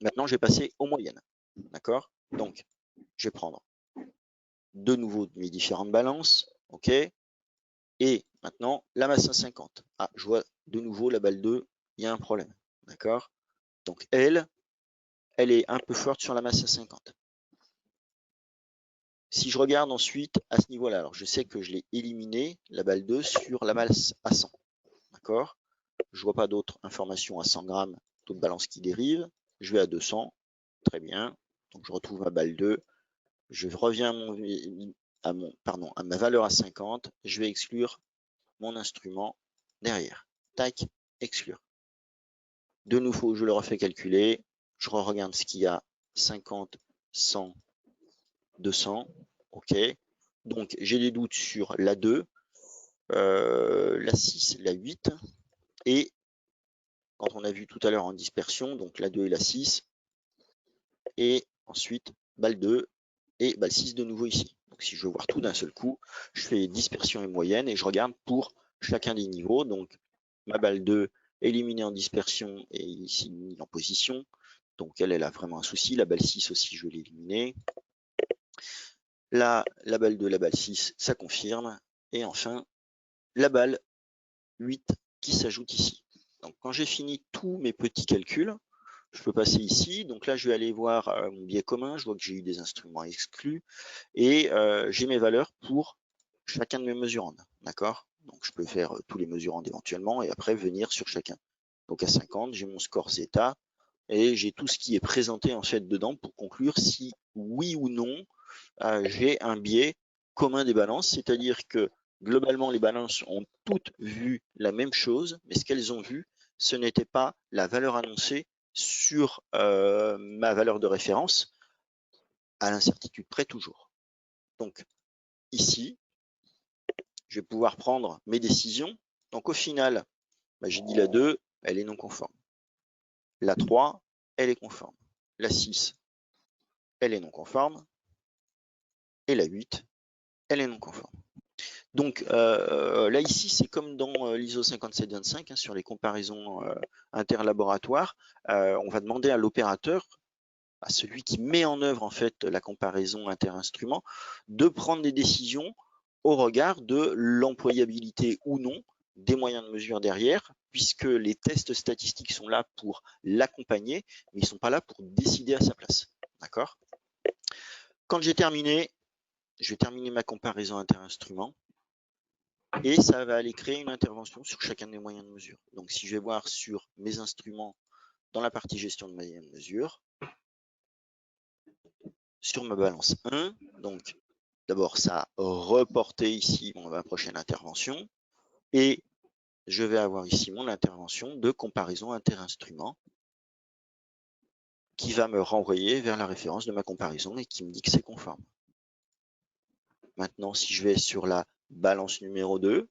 Maintenant, je vais passer aux moyennes. D'accord? Donc, je vais prendre de nouveau mes différentes balances. OK? Et maintenant, la masse 150. Ah, je vois de nouveau la balle 2, il y a un problème. D'accord? Donc, elle est un peu forte sur la masse 150. Si je regarde ensuite à ce niveau-là, alors je sais que je l'ai éliminé, la balle 2, sur la masse à 100. D'accord? Je ne vois pas d'autres informations à 100 grammes, d'autres balances qui dérivent. Je vais à 200. Très bien. Donc, je retrouve ma balle 2. Je reviens à ma valeur à 50. Je vais exclure mon instrument derrière. Tac, exclure. De nouveau, je le refais calculer. Je regarde ce qu'il y a. 50, 100, 200. OK. Donc, j'ai des doutes sur la 2, la 6, la 8. Et quand on a vu tout à l'heure en dispersion, donc la 2 et la 6. Et ensuite, balle 2 et balle 6 de nouveau ici. Donc, si je veux voir tout d'un seul coup, je fais dispersion et moyenne et je regarde pour chacun des niveaux. Donc, ma balle 2 éliminée en dispersion et ici mise en position. Donc, elle a vraiment un souci. La balle 6 aussi, je vais l'éliminer. Là, la balle 2, la balle 6, ça confirme. Et enfin, la balle 8 qui s'ajoute ici. Donc, quand j'ai fini tous mes petits calculs, je peux passer ici. Donc là, je vais aller voir mon biais commun. Je vois que j'ai eu des instruments exclus. Et j'ai mes valeurs pour chacun de mes mesurandes. D'accord? Donc je peux faire tous les mesurandes éventuellement et après venir sur chacun. Donc à 50, j'ai mon score zeta et j'ai tout ce qui est présenté en fait dedans pour conclure si oui ou non j'ai un biais commun des balances, c'est-à-dire que globalement les balances ont toutes vu la même chose, mais ce qu'elles ont vu, ce n'était pas la valeur annoncée sur ma valeur de référence, à l'incertitude près toujours. Donc ici, je vais pouvoir prendre mes décisions. Donc au final, j'ai dit la 2, elle est non conforme. La 3, elle est conforme. La 6, elle est non conforme. Et la 8, elle est non conforme. Donc là ici, c'est comme dans l'ISO 5725 sur les comparaisons interlaboratoires. On va demander à l'opérateur, à celui qui met en œuvre en fait la comparaison inter-instrument, de prendre des décisions au regard de l'employabilité ou non des moyens de mesure derrière, puisque les tests statistiques sont là pour l'accompagner, mais ils ne sont pas là pour décider à sa place. D'accord? Quand j'ai terminé, je vais terminer ma comparaison inter-instrument. et ça va aller créer une intervention sur chacun des moyens de mesure. Donc si je vais voir sur mes instruments dans la partie gestion de moyens de mesure, sur ma balance 1, donc d'abord ça a reporté ici ma prochaine intervention, et je vais avoir ici mon intervention de comparaison inter-instrument qui va me renvoyer vers la référence de ma comparaison et qui me dit que c'est conforme. Maintenant, si je vais sur la balance numéro 2,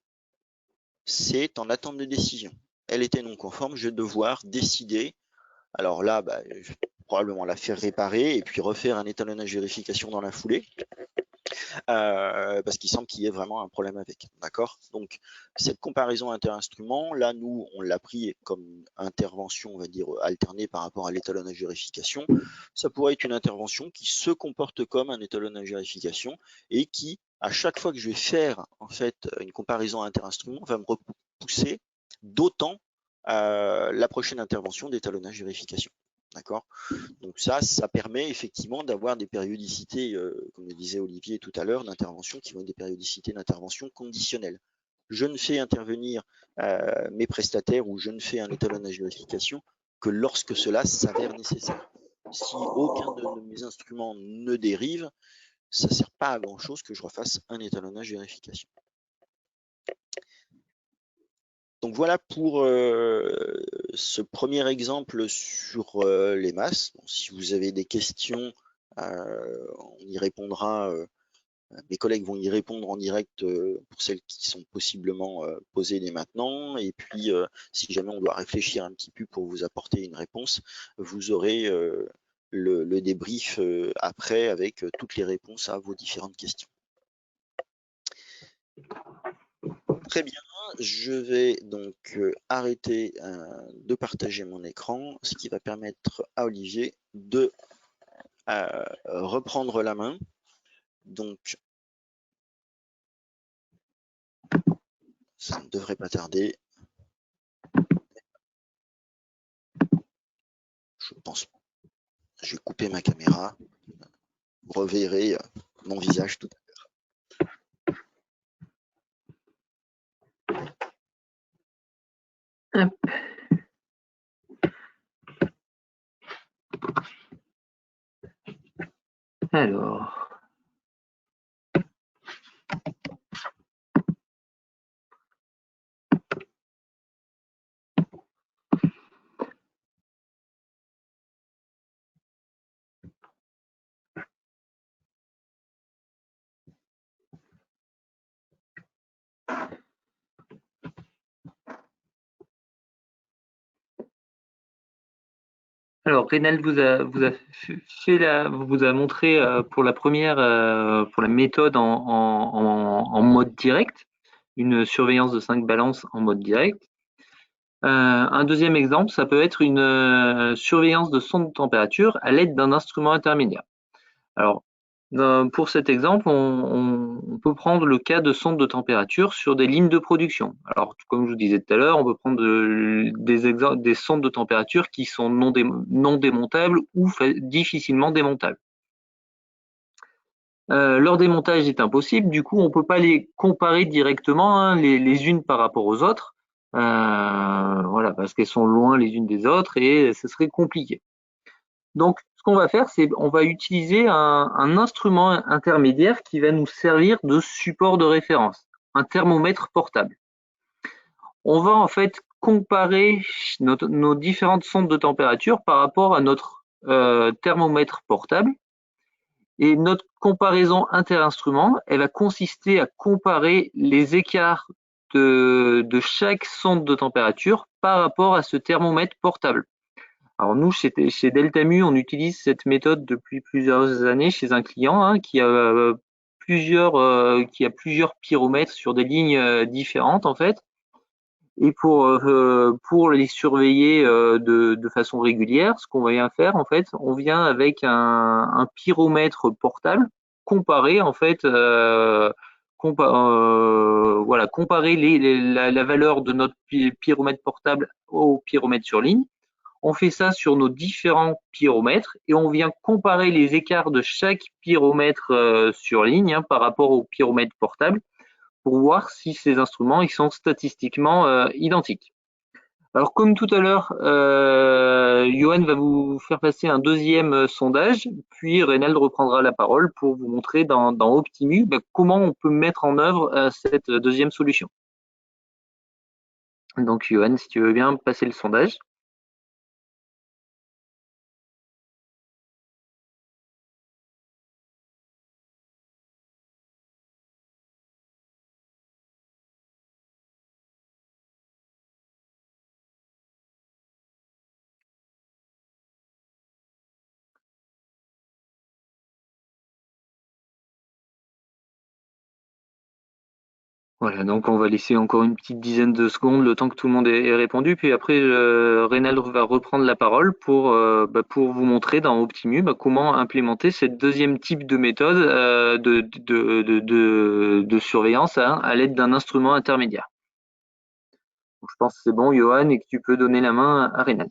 c'est en attente de décision. Elle était non conforme, je vais devoir décider. Alors là, je vais probablement la faire réparer et puis refaire un étalonnage vérification dans la foulée. Parce qu'il semble qu'il y ait vraiment un problème avec. D'accord? Donc, cette comparaison inter-instrument, là, nous, on l'a pris comme intervention, on va dire, alternée par rapport à l'étalonnage vérification. Ça pourrait être une intervention qui se comporte comme un étalonnage vérification et qui, à chaque fois que je vais faire, en fait, une comparaison inter-instrument, va me repousser d'autant la prochaine intervention d'étalonnage vérification. D'accord? Donc ça permet effectivement d'avoir des périodicités, comme le disait Olivier tout à l'heure, d'intervention qui vont être des périodicités d'intervention conditionnelles. Je ne fais intervenir mes prestataires ou je ne fais un étalonnage de vérification que lorsque cela s'avère nécessaire. Si aucun de mes instruments ne dérive, ça ne sert pas à grand chose que je refasse un étalonnage de vérification. Donc voilà pour ce premier exemple sur les masses. Bon, si vous avez des questions, on y répondra. Mes collègues vont y répondre en direct pour celles qui sont possiblement posées dès maintenant. Et puis, si jamais on doit réfléchir un petit peu pour vous apporter une réponse, vous aurez le débrief après avec toutes les réponses à vos différentes questions. Très bien, je vais donc arrêter de partager mon écran, ce qui va permettre à Olivier de reprendre la main. Donc, ça ne devrait pas tarder. Je pense. Je vais couper ma caméra. Vous reverrez mon visage tout à l'heure. Hop. Alors. Alors, Rénal vous a montré pour la première, pour la méthode en mode direct, une surveillance de 5 balances en mode direct. Un deuxième exemple, ça peut être une surveillance de sonde de température à l'aide d'un instrument intermédiaire. Alors, pour cet exemple, on peut prendre le cas de sonde de température sur des lignes de production. Alors, comme je vous disais tout à l'heure, on peut prendre des sondes de température qui sont non démontables ou difficilement démontables. Leur démontage est impossible, du coup, on ne peut pas les comparer directement hein, les unes par rapport aux autres, voilà, parce qu'elles sont loin les unes des autres et ce serait compliqué. Donc, ce qu'on va faire, c'est on va utiliser un instrument intermédiaire qui va nous servir de support de référence, un thermomètre portable. On va en fait comparer nos différentes sondes de température par rapport à notre thermomètre portable. Et notre comparaison inter-instrument, elle va consister à comparer les écarts de chaque sonde de température par rapport à ce thermomètre portable. Alors nous, chez Deltamu, on utilise cette méthode depuis plusieurs années chez un client hein, qui a plusieurs pyromètres sur des lignes différentes en fait. Et pour les surveiller de façon régulière, ce qu'on vient faire en fait, on vient avec un pyromètre portable comparer en fait voilà comparer la valeur de notre pyromètre portable au pyromètre sur ligne. On fait ça sur nos différents pyromètres et on vient comparer les écarts de chaque pyromètre sur ligne hein, par rapport au pyromètre portable pour voir si ces instruments ils sont statistiquement identiques. Alors comme tout à l'heure, Johan va vous faire passer un deuxième sondage, puis Reynald reprendra la parole pour vous montrer dans Optimu comment on peut mettre en œuvre cette deuxième solution. Donc Johan, si tu veux bien passer le sondage. Voilà, donc on va laisser encore une petite dizaine de secondes, le temps que tout le monde ait répondu, puis après Reynald va reprendre la parole pour vous montrer dans Optimu comment implémenter cette deuxième type de méthode de surveillance à l'aide d'un instrument intermédiaire. Donc, je pense que c'est bon, Johan, et que tu peux donner la main à Reynald.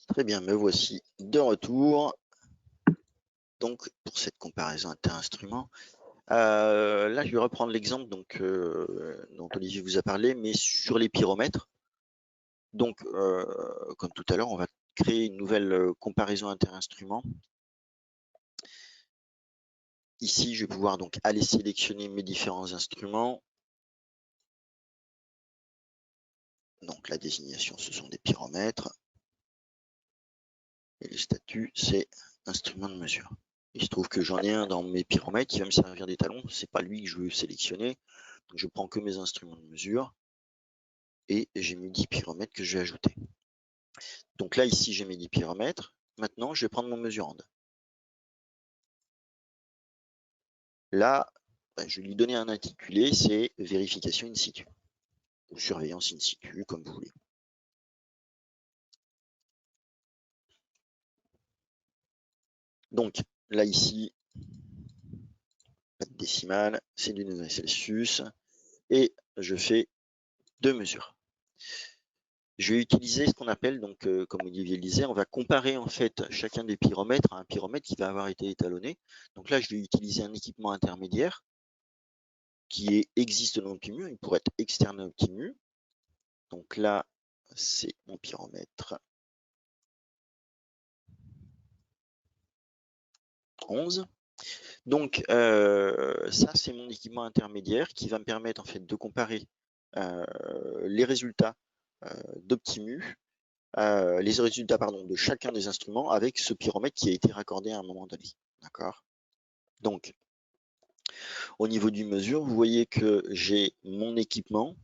Très bien, me voici de retour. Donc, pour cette comparaison inter-instruments, là, je vais reprendre l'exemple dont Olivier vous a parlé, mais sur les pyromètres. Donc, comme tout à l'heure, on va créer une nouvelle comparaison inter-instruments. Ici, je vais pouvoir donc aller sélectionner mes différents instruments. Donc, la désignation, ce sont des pyromètres. Et le statut, c'est instrument de mesure. Il se trouve que j'en ai un dans mes pyromètres qui va me servir d'étalon. C'est pas lui que je veux sélectionner. Donc, je prends que mes instruments de mesure. Et j'ai mis 10 pyromètres que je vais ajouter. Donc là, ici, j'ai mis 10 pyromètres. Maintenant, je vais prendre mon mesurand. Là, je vais lui donner un intitulé, c'est vérification in situ, ou surveillance in situ, comme vous voulez. Donc là, ici, pas de décimale, c'est du degré Celsius, et je fais 2 mesures. Je vais utiliser ce qu'on appelle, donc, comme Olivier le disait, on va comparer en fait chacun des pyromètres à un pyromètre qui va avoir été étalonné. Donc là, je vais utiliser un équipement intermédiaire qui existe dans Optimu, il pourrait être externe à Optimu. Donc là, c'est mon pyromètre 11. Donc ça, c'est mon équipement intermédiaire qui va me permettre en fait de comparer les résultats d'Optimu, les résultats pardon, de chacun des instruments avec ce pyromètre qui a été raccordé à un moment donné. D'accord. Donc, au niveau du mesure, vous voyez que j'ai mon équipement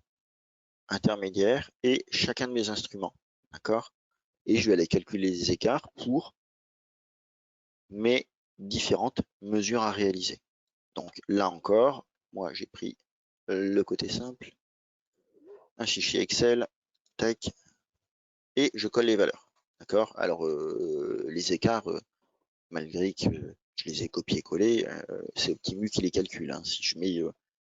intermédiaire et chacun de mes instruments. D'accord. Et je vais aller calculer les écarts pour mes différentes mesures à réaliser. Donc là encore, moi j'ai pris le côté simple, un fichier Excel, tac, et je colle les valeurs. D'accord. Alors les écarts, malgré que je les ai copiés-collés, c'est Optimu qui les calcule. Hein. Si je mets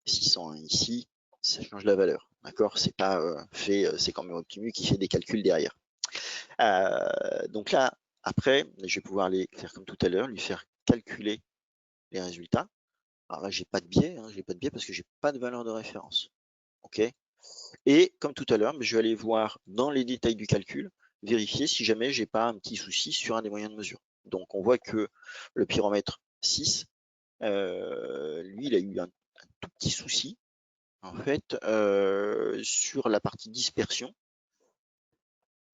601 ici, ça change la valeur. D'accord. C'est pas c'est quand même Optimu qui fait des calculs derrière. Donc là, après, je vais pouvoir les faire comme tout à l'heure, lui faire calculer les résultats. Alors là, j'ai pas de biais, hein, j'ai pas de biais parce que j'ai pas de valeur de référence. Ok. Et comme tout à l'heure, je vais aller voir dans les détails du calcul, vérifier si jamais j'ai pas un petit souci sur un des moyens de mesure. Donc on voit que le pyromètre 6, lui, il a eu un tout petit souci en fait sur la partie dispersion.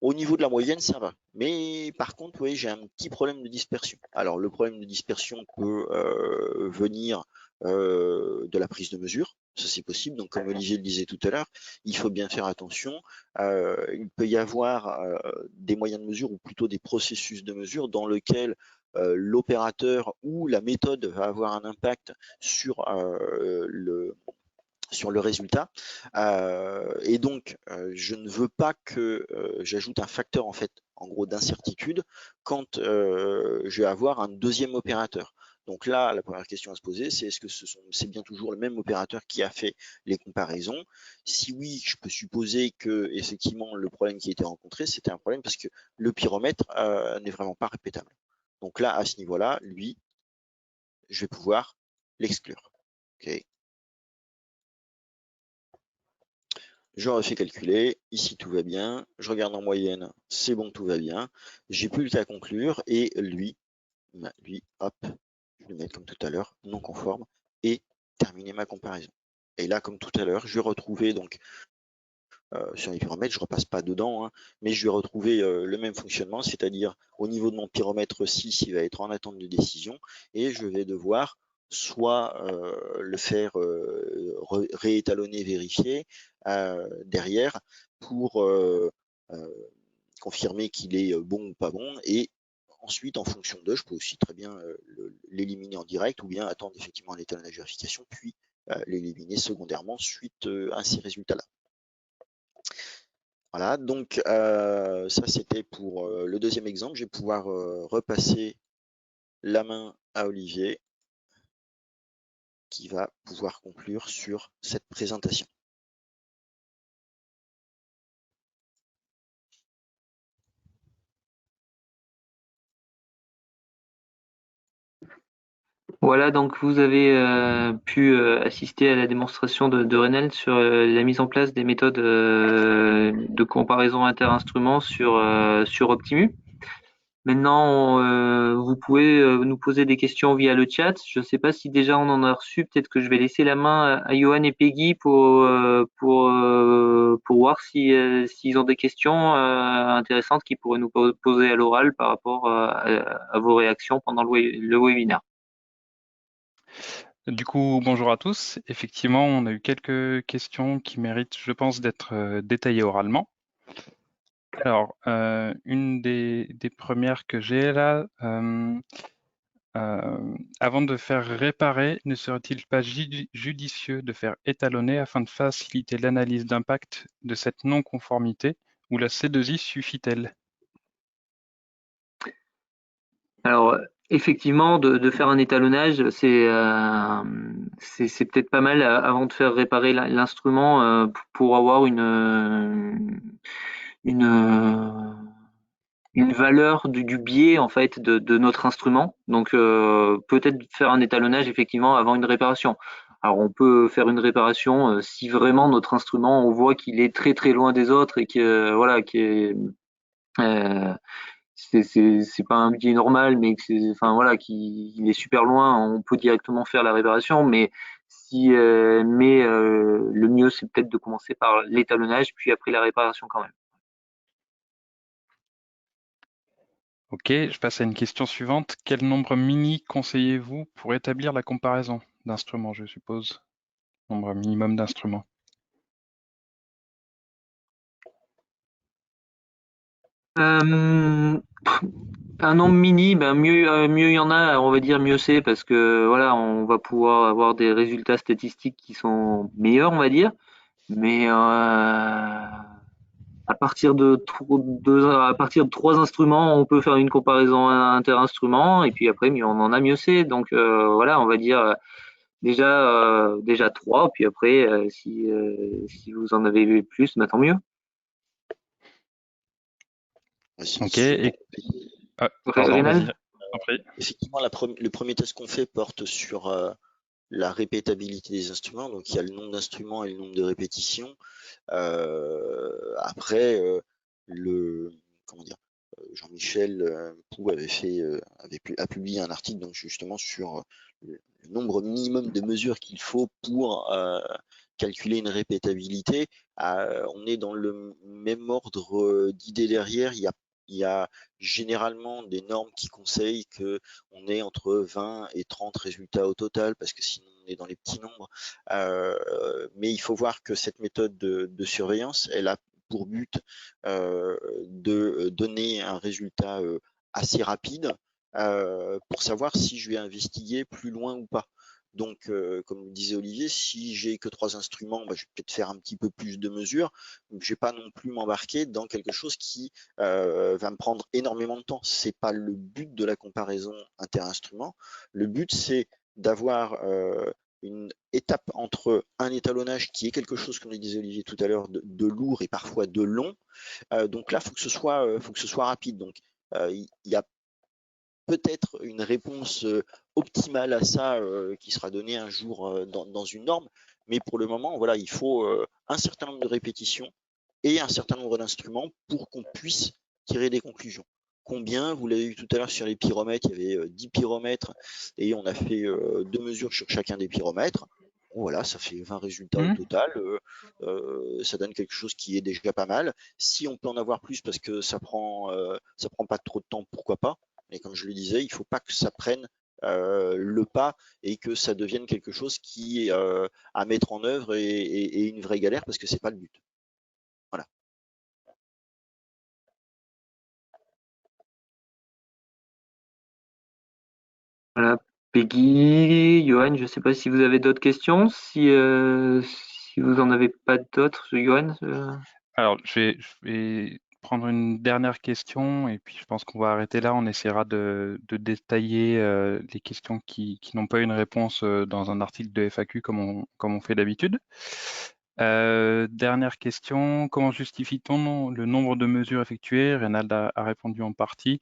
Au niveau de la moyenne, ça va. Mais par contre, vous voyez, j'ai un petit problème de dispersion. Alors, le problème de dispersion peut venir de la prise de mesure. Ça, c'est possible. Donc, comme Olivier le disait tout à l'heure, il faut bien faire attention. Il peut y avoir des moyens de mesure ou plutôt des processus de mesure dans lesquels l'opérateur ou la méthode va avoir un impact sur le résultat. Et donc, je ne veux pas que j'ajoute un facteur en fait, en gros, d'incertitude quand je vais avoir un deuxième opérateur. Donc là, la première question à se poser, c'est est-ce que c'est bien toujours le même opérateur qui a fait les comparaisons? Si oui, je peux supposer que effectivement le problème qui a été rencontré, c'était un problème parce que le pyromètre n'est vraiment pas répétable. Donc là, à ce niveau-là, lui, je vais pouvoir l'exclure. Okay. Je refais calculer, ici tout va bien, je regarde en moyenne, c'est bon, tout va bien, j'ai plus qu'à conclure, et lui, hop, je vais le mettre comme tout à l'heure, non conforme, et terminer ma comparaison. Et là, comme tout à l'heure, je vais retrouver donc sur les pyromètres, je repasse pas dedans, hein, mais je vais retrouver le même fonctionnement, c'est-à-dire au niveau de mon pyromètre 6, il va être en attente de décision, et je vais devoir soit le faire réétalonner, vérifier derrière pour confirmer qu'il est bon ou pas bon, et ensuite, en fonction d'eux, je peux aussi très bien l'éliminer en direct ou bien attendre effectivement l'étalonnage de vérification, puis l'éliminer secondairement suite à ces résultats-là. Voilà, donc ça c'était pour le deuxième exemple. Je vais pouvoir repasser la main à Olivier qui va pouvoir conclure sur cette présentation. Voilà, donc vous avez pu assister à la démonstration de Renel sur la mise en place des méthodes de comparaison inter-instruments sur Optimu. Maintenant, vous pouvez nous poser des questions via le chat. Je ne sais pas si déjà on en a reçu. Peut-être que je vais laisser la main à Johan et Peggy pour voir si, s'ils ont des questions intéressantes qu'ils pourraient nous poser à l'oral par rapport à vos réactions pendant le webinaire. Du coup, bonjour à tous. Effectivement, on a eu quelques questions qui méritent, je pense, d'être détaillées oralement. Alors, une des premières que j'ai là, avant de faire réparer, ne serait-il pas judicieux de faire étalonner afin de faciliter l'analyse d'impact de cette non-conformité, ou la C2I suffit-elle? Alors, effectivement, de faire un étalonnage, c'est peut-être pas mal avant de faire réparer l'instrument pour avoir une, euh, une valeur du biais en fait de notre instrument. Donc, peut-être faire un étalonnage effectivement avant une réparation. Alors, on peut faire une réparation si vraiment notre instrument, on voit qu'il est très très loin des autres et que voilà, euh, c'est pas un biais normal, mais que c'est, enfin voilà, qu'il est super loin, on peut directement faire la réparation. Mais le mieux c'est peut-être de commencer par l'étalonnage, puis après la réparation quand même. Ok, je passe à une question suivante. Quel nombre mini conseillez-vous pour établir la comparaison d'instruments, je suppose? Nombre minimum d'instruments. Euh, un nombre mini, ben mieux il y en a, on va dire mieux c'est parce que voilà, on va pouvoir avoir des résultats statistiques qui sont meilleurs, on va dire. Mais à partir de trois instruments, on peut faire une comparaison inter-instruments et puis après, mieux on en a, mieux c'est. Donc voilà, on va dire déjà trois, puis après, si vous en avez plus, bah, tant mieux. Ok, et... pardon, Rénal? vas-y. Après. Effectivement, le premier test qu'on fait porte sur la répétabilité des instruments. Donc il y a le nombre d'instruments et le nombre de répétitions. Après, comment dire, Jean-Michel Pou a publié un article donc justement sur le nombre minimum de mesures qu'il faut pour calculer une répétabilité. On est dans le même ordre d'idées derrière. Il y a généralement des normes qui conseillent que on est entre 20 et 30 résultats au total, parce que sinon on est dans les petits nombres. Mais il faut voir que cette méthode de surveillance, elle a pour but de donner un résultat assez rapide pour savoir si je vais investiguer plus loin ou pas. Donc, comme le disait Olivier, si j'ai que 3 instruments, bah, je vais peut-être faire un petit peu plus de mesures. Je vais pas non plus m'embarquer dans quelque chose qui va me prendre énormément de temps. C'est pas le but de la comparaison inter-instruments. Le but, c'est d'avoir une étape entre un étalonnage qui est quelque chose, comme le disait Olivier tout à l'heure, de lourd et parfois de long. Donc là, faut que ce soit rapide. Donc, il y a peut-être une réponse optimale à ça qui sera donnée un jour dans une norme. Mais pour le moment, voilà, il faut un certain nombre de répétitions et un certain nombre d'instruments pour qu'on puisse tirer des conclusions. Combien, vous l'avez vu tout à l'heure sur les pyromètres, il y avait 10 pyromètres et on a fait 2 mesures sur chacun des pyromètres. Bon, voilà, ça fait 20 résultats au total. Ça donne quelque chose qui est déjà pas mal. Si on peut en avoir plus parce que ça prend pas trop de temps, pourquoi pas. Mais comme je le disais, il ne faut pas que ça prenne le pas et que ça devienne quelque chose qui est à mettre en œuvre et une vraie galère parce que c'est pas le but. Voilà. Voilà, Peggy, Johan, je ne sais pas si vous avez d'autres questions. Si vous en avez pas d'autres, Johan. Alors, je vais prendre une dernière question et puis je pense qu'on va arrêter là. On essaiera de détailler les questions qui n'ont pas une réponse dans un article de FAQ comme on fait d'habitude. Dernière question, comment justifie-t-on le nombre de mesures effectuées? Reynald a répondu en partie.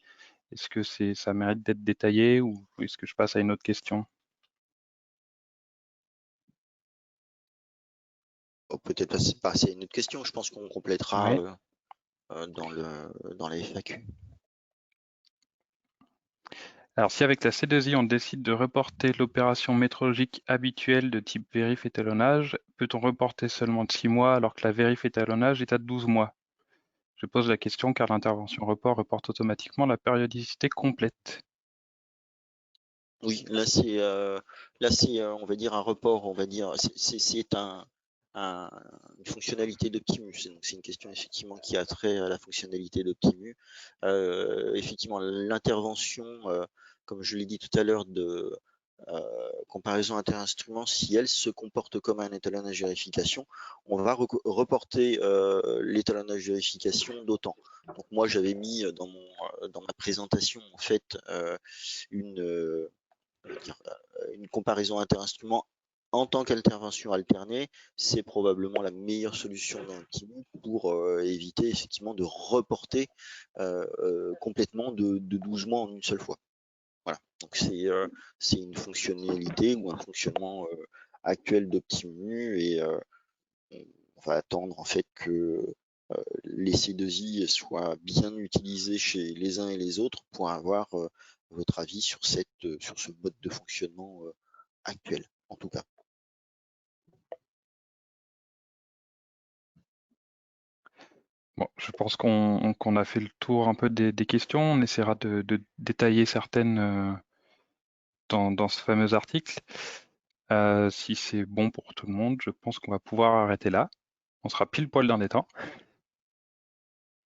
Est-ce que ça mérite d'être détaillé ou est-ce que je passe à une autre question? Peut-être passer à une autre question. Je pense qu'on complétera Ouais. dans la FAQ. Alors, si avec la C2I, on décide de reporter l'opération métrologique habituelle de type vérif-étalonnage, peut-on reporter seulement de 6 mois alors que la vérif-étalonnage est à 12 mois? Je pose la question car l'intervention report reporte automatiquement la périodicité complète. Oui, là c'est on va dire un report, on va dire c'est une fonctionnalité d'Optimus. Donc c'est une question effectivement qui a trait à la fonctionnalité d'Optimus. Effectivement, l'intervention, comme je l'ai dit tout à l'heure, de comparaison inter-instruments, si elle se comporte comme un étalonnage vérification, on va reporter l'étalonnage vérification d'autant. Donc moi j'avais mis dans ma présentation en fait une une comparaison inter-instruments en tant qu'intervention alternée, c'est probablement la meilleure solution dans Optimus pour éviter effectivement de reporter complètement de 12 mois en une seule fois. Voilà, donc c'est une fonctionnalité ou un fonctionnement actuel d'Optimus et on va attendre en fait que les C2I soient bien utilisés chez les uns et les autres pour avoir votre avis sur sur ce mode de fonctionnement actuel, en tout cas. Bon, je pense qu'on a fait le tour un peu des questions. On essaiera de détailler certaines dans ce fameux article. Si c'est bon pour tout le monde, je pense qu'on va pouvoir arrêter là. On sera pile poil dans les temps.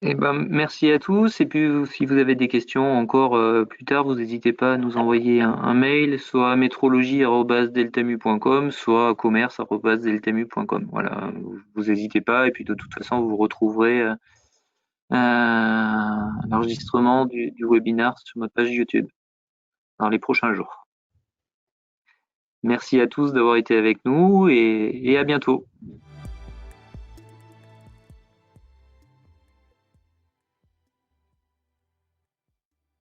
Eh ben, merci à tous. Et puis, si vous avez des questions encore plus tard, vous n'hésitez pas à nous envoyer un mail, soit à métrologie@deltamu.com, soit à commerce@deltamu.com. Voilà, vous n'hésitez pas. Et puis, de toute façon, vous retrouverez l'enregistrement du webinaire sur ma page YouTube dans les prochains jours. Merci à tous d'avoir été avec nous et à bientôt.